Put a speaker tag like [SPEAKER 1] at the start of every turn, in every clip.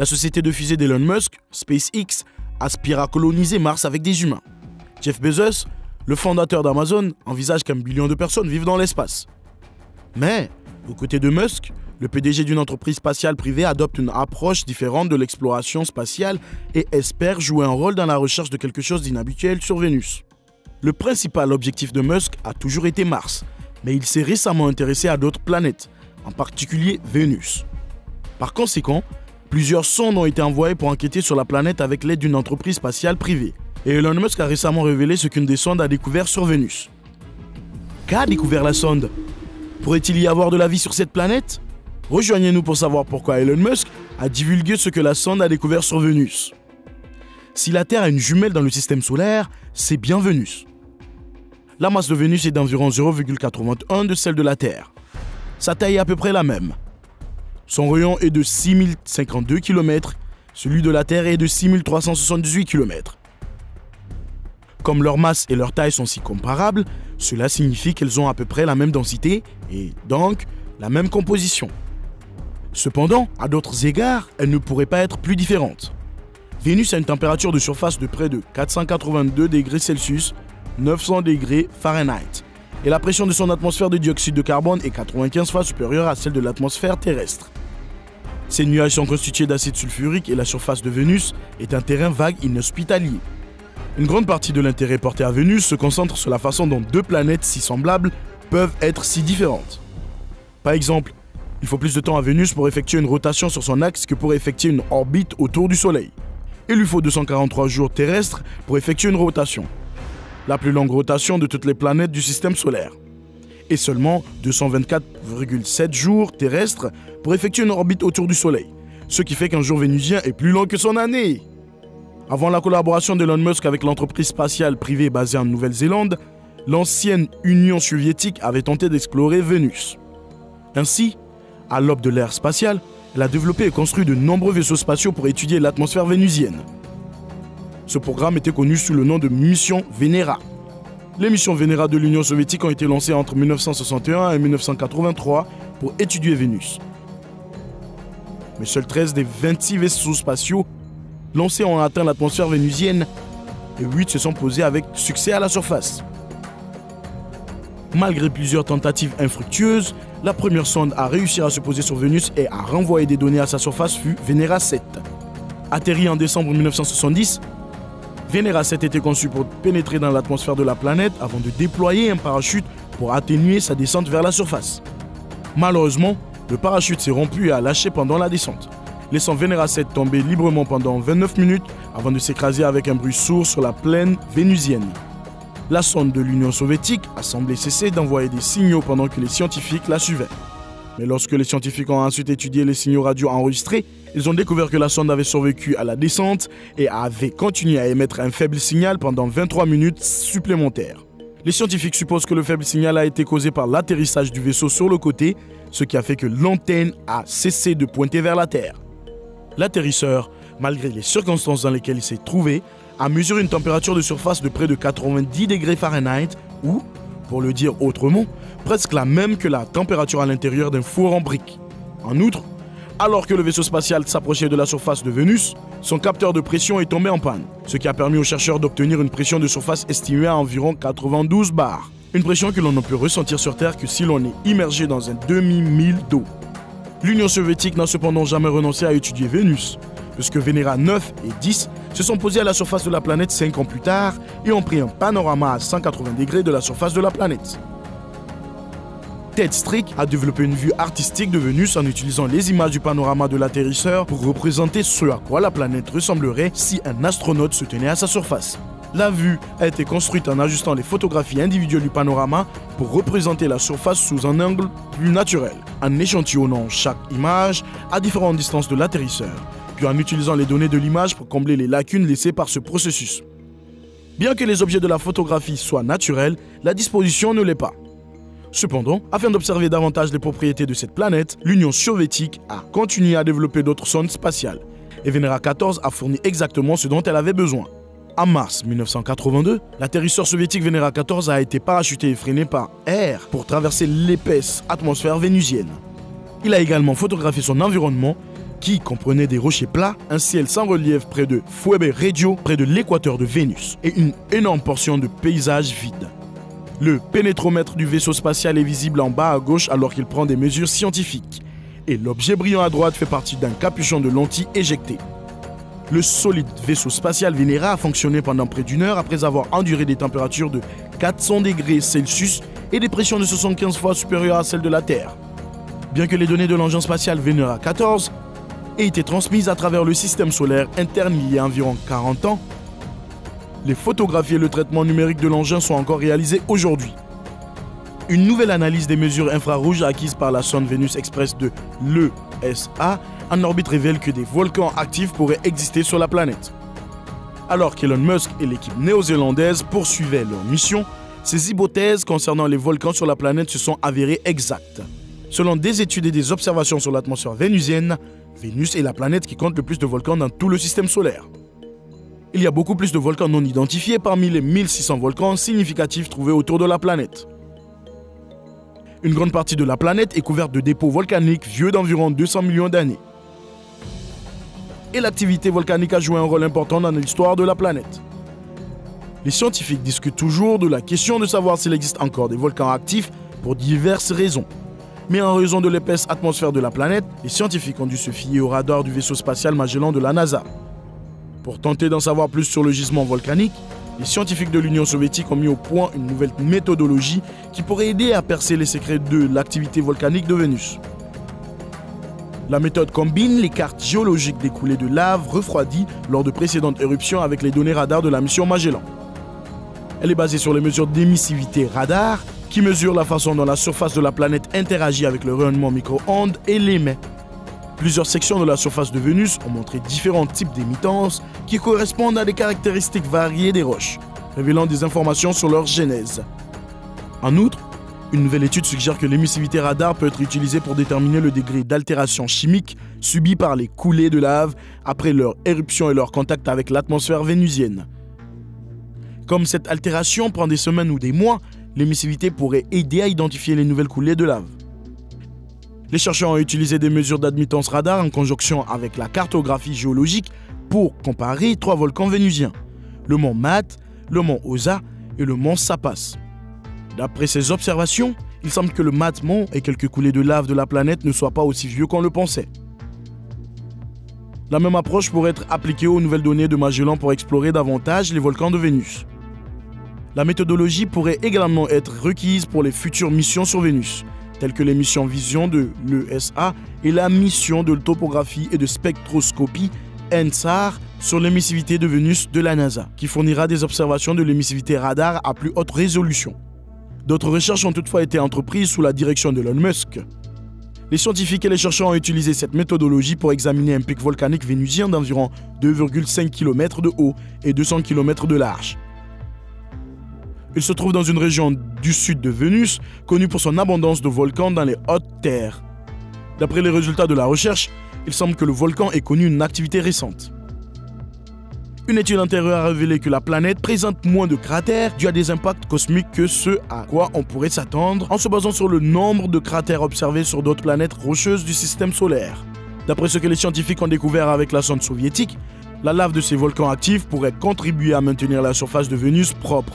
[SPEAKER 1] La société de fusée d'Elon Musk, SpaceX, aspire à coloniser Mars avec des humains. Jeff Bezos, le fondateur d'Amazon, envisage qu'1 billion de personnes vivent dans l'espace. Mais, aux côtés de Musk, le PDG d'une entreprise spatiale privée adopte une approche différente de l'exploration spatiale et espère jouer un rôle dans la recherche de quelque chose d'inhabituel sur Vénus. Le principal objectif de Musk a toujours été Mars, mais il s'est récemment intéressé à d'autres planètes, en particulier Vénus. Par conséquent, plusieurs sondes ont été envoyées pour enquêter sur la planète avec l'aide d'une entreprise spatiale privée. Et Elon Musk a récemment révélé ce qu'une des sondes a découvert sur Vénus. Qu'a découvert la sonde? Pourrait-il y avoir de la vie sur cette planète? Rejoignez-nous pour savoir pourquoi Elon Musk a divulgué ce que la sonde a découvert sur Vénus. Si la Terre a une jumelle dans le système solaire, c'est bien Vénus. La masse de Vénus est d'environ 0,81 de celle de la Terre. Sa taille est à peu près la même. Son rayon est de 6052 km, celui de la Terre est de 6378 km. Comme leur masse et leur taille sont si comparables, cela signifie qu'elles ont à peu près la même densité et donc la même composition. Cependant, à d'autres égards, elles ne pourraient pas être plus différentes. Vénus a une température de surface de près de 482 degrés Celsius, 900 degrés Fahrenheit, et la pression de son atmosphère de dioxyde de carbone est 95 fois supérieure à celle de l'atmosphère terrestre. Ces nuages sont constitués d'acide sulfurique et la surface de Vénus est un terrain vague inhospitalier. Une grande partie de l'intérêt porté à Vénus se concentre sur la façon dont deux planètes si semblables peuvent être si différentes. Par exemple, il faut plus de temps à Vénus pour effectuer une rotation sur son axe que pour effectuer une orbite autour du Soleil. Il lui faut 243 jours terrestres pour effectuer une rotation, la plus longue rotation de toutes les planètes du système solaire, et seulement 224,7 jours terrestres pour effectuer une orbite autour du Soleil, ce qui fait qu'un jour vénusien est plus long que son année. Avant la collaboration d'Elon Musk avec l'entreprise spatiale privée basée en Nouvelle-Zélande, l'ancienne Union soviétique avait tenté d'explorer Vénus. Ainsi, à l'aube de l'ère spatiale, elle a développé et construit de nombreux vaisseaux spatiaux pour étudier l'atmosphère vénusienne. Ce programme était connu sous le nom de Mission Venera. Les missions Venera de l'Union soviétique ont été lancées entre 1961 et 1983 pour étudier Vénus. Mais seuls 13 des 26 vaisseaux spatiaux lancés ont atteint l'atmosphère vénusienne et 8 se sont posés avec succès à la surface. Malgré plusieurs tentatives infructueuses, la première sonde à réussir à se poser sur Vénus et à renvoyer des données à sa surface fut Venera 7. Atterrie en décembre 1970, Venera 7 était conçue pour pénétrer dans l'atmosphère de la planète avant de déployer un parachute pour atténuer sa descente vers la surface. Malheureusement, le parachute s'est rompu et a lâché pendant la descente, laissant Venera 7 tomber librement pendant 29 minutes avant de s'écraser avec un bruit sourd sur la plaine vénusienne. La sonde de l'Union soviétique a semblé cesser d'envoyer des signaux pendant que les scientifiques la suivaient. Mais lorsque les scientifiques ont ensuite étudié les signaux radio enregistrés, ils ont découvert que la sonde avait survécu à la descente et avait continué à émettre un faible signal pendant 23 minutes supplémentaires. Les scientifiques supposent que le faible signal a été causé par l'atterrissage du vaisseau sur le côté, ce qui a fait que l'antenne a cessé de pointer vers la Terre. L'atterrisseur, malgré les circonstances dans lesquelles il s'est trouvé, a mesuré une température de surface de près de 90 degrés Fahrenheit ou, pour le dire autrement, presque la même que la température à l'intérieur d'un four en briques. En outre, alors que le vaisseau spatial s'approchait de la surface de Vénus, son capteur de pression est tombé en panne, ce qui a permis aux chercheurs d'obtenir une pression de surface estimée à environ 92 bars. Une pression que l'on ne peut ressentir sur Terre que si l'on est immergé dans un demi-mille d'eau. L'Union soviétique n'a cependant jamais renoncé à étudier Vénus, puisque Venera 9 et 10 se sont posés à la surface de la planète 5 ans plus tard et ont pris un panorama à 180 degrés de la surface de la planète. Ted Strick a développé une vue artistique de Vénus en utilisant les images du panorama de l'atterrisseur pour représenter ce à quoi la planète ressemblerait si un astronaute se tenait à sa surface. La vue a été construite en ajustant les photographies individuelles du panorama pour représenter la surface sous un angle plus naturel, en échantillonnant chaque image à différentes distances de l'atterrisseur, puis en utilisant les données de l'image pour combler les lacunes laissées par ce processus. Bien que les objets de la photographie soient naturels, la disposition ne l'est pas. Cependant, afin d'observer davantage les propriétés de cette planète, l'Union soviétique a continué à développer d'autres sondes spatiales, et Venera 14 a fourni exactement ce dont elle avait besoin. En mars 1982, l'atterrisseur soviétique Venera 14 a été parachuté et freiné par air pour traverser l'épaisse atmosphère vénusienne. Il a également photographié son environnement qui comprenait des rochers plats, un ciel sans relief près de Phoebe Radio, près de l'équateur de Vénus, et une énorme portion de paysage vide. Le pénétromètre du vaisseau spatial est visible en bas à gauche alors qu'il prend des mesures scientifiques, et l'objet brillant à droite fait partie d'un capuchon de lentilles éjecté. Le solide vaisseau spatial Venera a fonctionné pendant près d'une heure après avoir enduré des températures de 400 degrés Celsius et des pressions de 75 fois supérieures à celles de la Terre. Bien que les données de l'engin spatial Venera 14 aient été transmises à travers le système solaire interne il y a environ 40 ans, les photographies et le traitement numérique de l'engin sont encore réalisés aujourd'hui. Une nouvelle analyse des mesures infrarouges acquises par la sonde Venus Express de l'ESA en orbite révèle que des volcans actifs pourraient exister sur la planète. Alors qu'Elon Musk et l'équipe néo-zélandaise poursuivaient leur mission, ces hypothèses concernant les volcans sur la planète se sont avérées exactes. Selon des études et des observations sur l'atmosphère vénusienne, Vénus est la planète qui compte le plus de volcans dans tout le système solaire. Il y a beaucoup plus de volcans non identifiés parmi les 1600 volcans significatifs trouvés autour de la planète. Une grande partie de la planète est couverte de dépôts volcaniques vieux d'environ 200 millions d'années. Et l'activité volcanique a joué un rôle important dans l'histoire de la planète. Les scientifiques discutent toujours de la question de savoir s'il existe encore des volcans actifs pour diverses raisons. Mais en raison de l'épaisse atmosphère de la planète, les scientifiques ont dû se fier au radar du vaisseau spatial Magellan de la NASA. Pour tenter d'en savoir plus sur le gisement volcanique, les scientifiques de l'Union soviétique ont mis au point une nouvelle méthodologie qui pourrait aider à percer les secrets de l'activité volcanique de Vénus. La méthode combine les cartes géologiques des coulées de lave refroidies lors de précédentes éruptions avec les données radar de la mission Magellan. Elle est basée sur les mesures d'émissivité radar qui mesurent la façon dont la surface de la planète interagit avec le rayonnement micro-ondes et l'émet. Plusieurs sections de la surface de Vénus ont montré différents types d'émittances qui correspondent à des caractéristiques variées des roches, révélant des informations sur leur genèse. En outre, une nouvelle étude suggère que l'émissivité radar peut être utilisée pour déterminer le degré d'altération chimique subi par les coulées de lave après leur éruption et leur contact avec l'atmosphère vénusienne. Comme cette altération prend des semaines ou des mois, l'émissivité pourrait aider à identifier les nouvelles coulées de lave. Les chercheurs ont utilisé des mesures d'admittance radar en conjonction avec la cartographie géologique pour comparer 3 volcans vénusiens, le mont Mat, le mont Osa et le mont Sapas. D'après ces observations, il semble que le Mat-mont et quelques coulées de lave de la planète ne soient pas aussi vieux qu'on le pensait. La même approche pourrait être appliquée aux nouvelles données de Magellan pour explorer davantage les volcans de Vénus. La méthodologie pourrait également être requise pour les futures missions sur Vénus, telles que les missions Vision de l'ESA et la mission de topographie et de spectroscopie NSAR sur l'émissivité de Vénus de la NASA, qui fournira des observations de l'émissivité radar à plus haute résolution. D'autres recherches ont toutefois été entreprises sous la direction d'Elon Musk. Les scientifiques et les chercheurs ont utilisé cette méthodologie pour examiner un pic volcanique vénusien d'environ 2,5 km de haut et 200 km de large. Il se trouve dans une région du sud de Vénus, connue pour son abondance de volcans dans les hautes terres. D'après les résultats de la recherche, il semble que le volcan ait connu une activité récente. Une étude antérieure a révélé que la planète présente moins de cratères dû à des impacts cosmiques que ce à quoi on pourrait s'attendre en se basant sur le nombre de cratères observés sur d'autres planètes rocheuses du système solaire. D'après ce que les scientifiques ont découvert avec la sonde soviétique, la lave de ces volcans actifs pourrait contribuer à maintenir la surface de Vénus propre.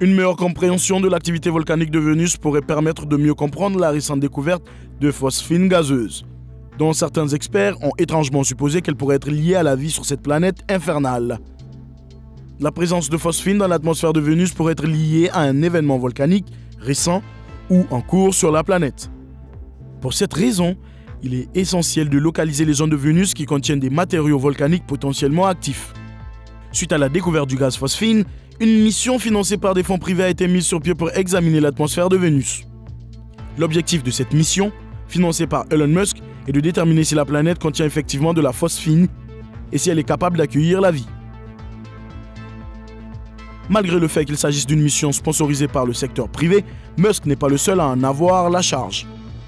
[SPEAKER 1] Une meilleure compréhension de l'activité volcanique de Vénus pourrait permettre de mieux comprendre la récente découverte de phosphine gazeuse, dont certains experts ont étrangement supposé qu'elle pourrait être liée à la vie sur cette planète infernale. La présence de phosphine dans l'atmosphère de Vénus pourrait être liée à un événement volcanique récent ou en cours sur la planète. Pour cette raison, il est essentiel de localiser les zones de Vénus qui contiennent des matériaux volcaniques potentiellement actifs. Suite à la découverte du gaz phosphine, une mission financée par des fonds privés a été mise sur pied pour examiner l'atmosphère de Vénus. L'objectif de cette mission, financée par Elon Musk, est de déterminer si la planète contient effectivement de la phosphine et si elle est capable d'accueillir la vie. Malgré le fait qu'il s'agisse d'une mission sponsorisée par le secteur privé, Musk n'est pas le seul à en avoir la charge.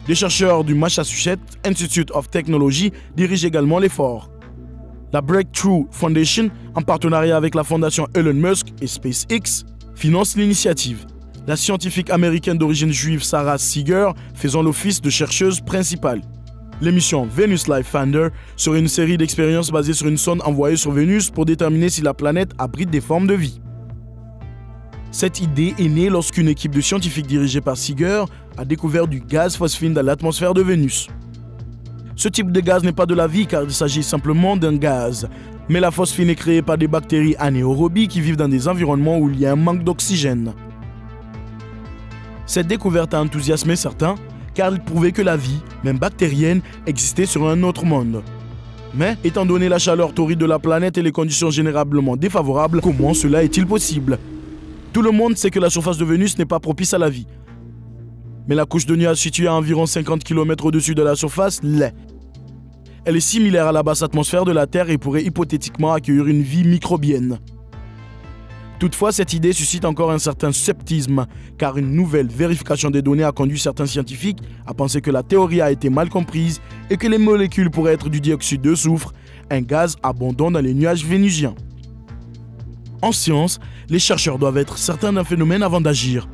[SPEAKER 1] Des chercheurs du Massachusetts Institute of Technology dirigent également l'effort. La Breakthrough Foundation, en partenariat avec la fondation Elon Musk et SpaceX, finance l'initiative. La scientifique américaine d'origine juive Sarah Seeger faisant l'office de chercheuse principale. L'émission Venus Life Finder serait une série d'expériences basées sur une sonde envoyée sur Vénus pour déterminer si la planète abrite des formes de vie. Cette idée est née lorsqu'une équipe de scientifiques dirigée par Seeger a découvert du gaz phosphine dans l'atmosphère de Vénus. Ce type de gaz n'est pas de la vie car il s'agit simplement d'un gaz, mais la phosphine est créée par des bactéries anaérobies qui vivent dans des environnements où il y a un manque d'oxygène. Cette découverte a enthousiasmé certains car il prouvait que la vie, même bactérienne, existait sur un autre monde. Mais, étant donné la chaleur torride de la planète et les conditions généralement défavorables, comment cela est-il possible? Tout le monde sait que la surface de Vénus n'est pas propice à la vie. Mais la couche de nuages située à environ 50 km au-dessus de la surface l'est. Elle est similaire à la basse atmosphère de la Terre et pourrait hypothétiquement accueillir une vie microbienne. Toutefois, cette idée suscite encore un certain sceptisme, car une nouvelle vérification des données a conduit certains scientifiques à penser que la théorie a été mal comprise et que les molécules pourraient être du dioxyde de soufre, un gaz abondant dans les nuages vénusiens. En science, les chercheurs doivent être certains d'un phénomène avant d'agir.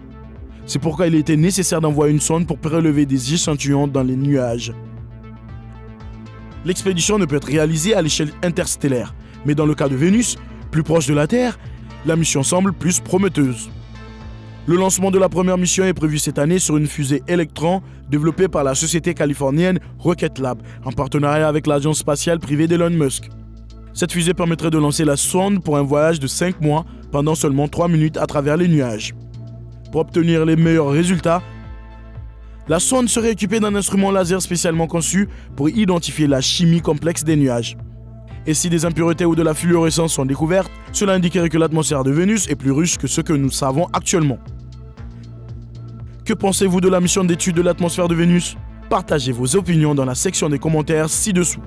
[SPEAKER 1] C'est pourquoi il était nécessaire d'envoyer une sonde pour prélever des échantillons dans les nuages. L'expédition ne peut être réalisée à l'échelle interstellaire, mais dans le cas de Vénus, plus proche de la Terre, la mission semble plus prometteuse. Le lancement de la première mission est prévu cette année sur une fusée Electron développée par la société californienne Rocket Lab en partenariat avec l'agence spatiale privée d'Elon Musk. Cette fusée permettrait de lancer la sonde pour un voyage de 5 mois pendant seulement 3 minutes à travers les nuages. Pour obtenir les meilleurs résultats, la sonde serait équipée d'un instrument laser spécialement conçu pour identifier la chimie complexe des nuages. Et si des impuretés ou de la fluorescence sont découvertes, cela indiquerait que l'atmosphère de Vénus est plus riche que ce que nous savons actuellement. Que pensez-vous de la mission d'étude de l'atmosphère de Vénus? Partagez vos opinions dans la section des commentaires ci-dessous.